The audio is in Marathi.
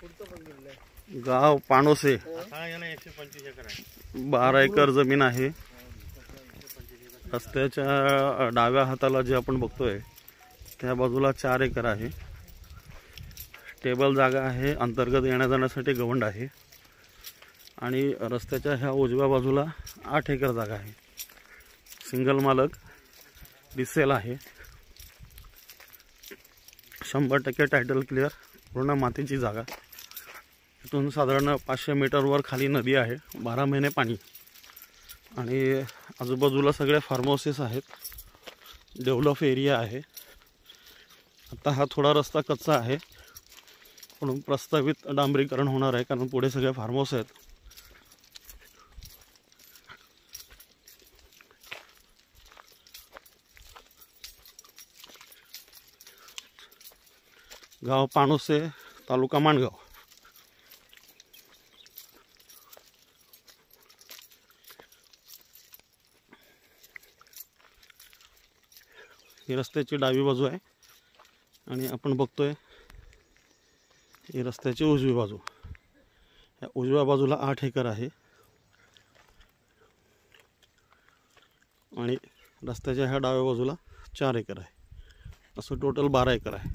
गाव पाणोसे, हा याला 125 एकर आहे. 12 एकर जमीन आहे. रस्त्याच्या डाव्या हाताला जे आपण बघतोय त्या बाजूला 4 एकर आहे. टेबल जागा आहे, अंतर्गत येण्या जाण्यासाठी गवंड आहे. आणि रस्त्याच्या ह्या उजव्या बाजूला 8 एकर जागा आहे. सिंगल मालक डिसेल आहे. 100% टायटल क्लिअर, पूर्ण मातीची जागा. इथून साधारण 500 मीटरवर खाली नदी आहे, 12 महिने पाणी. आणि आजूबाजूला सगळे फार्म हाऊसेस आहेत. डेव्हलप एरिया आहे. आता हा थोडा रस्ता कच्चा आहे, म्हणून प्रस्तावित डांबरीकरण होणार आहे, कारण पुढे सगळे फार्म हाऊस आहेत. गाव पाणोसे, तालुका माणगाव. ही रस्त्याची डावी बाजू आहे आणि आपण बघतोय ही रस्त्याची उजवी बाजू. या उजव्या बाजूला 8 एकर आहे आणि रस्त्याच्या ह्या डाव्या बाजूला 4 एकर आहे. असं टोटल 12 एकर आहे.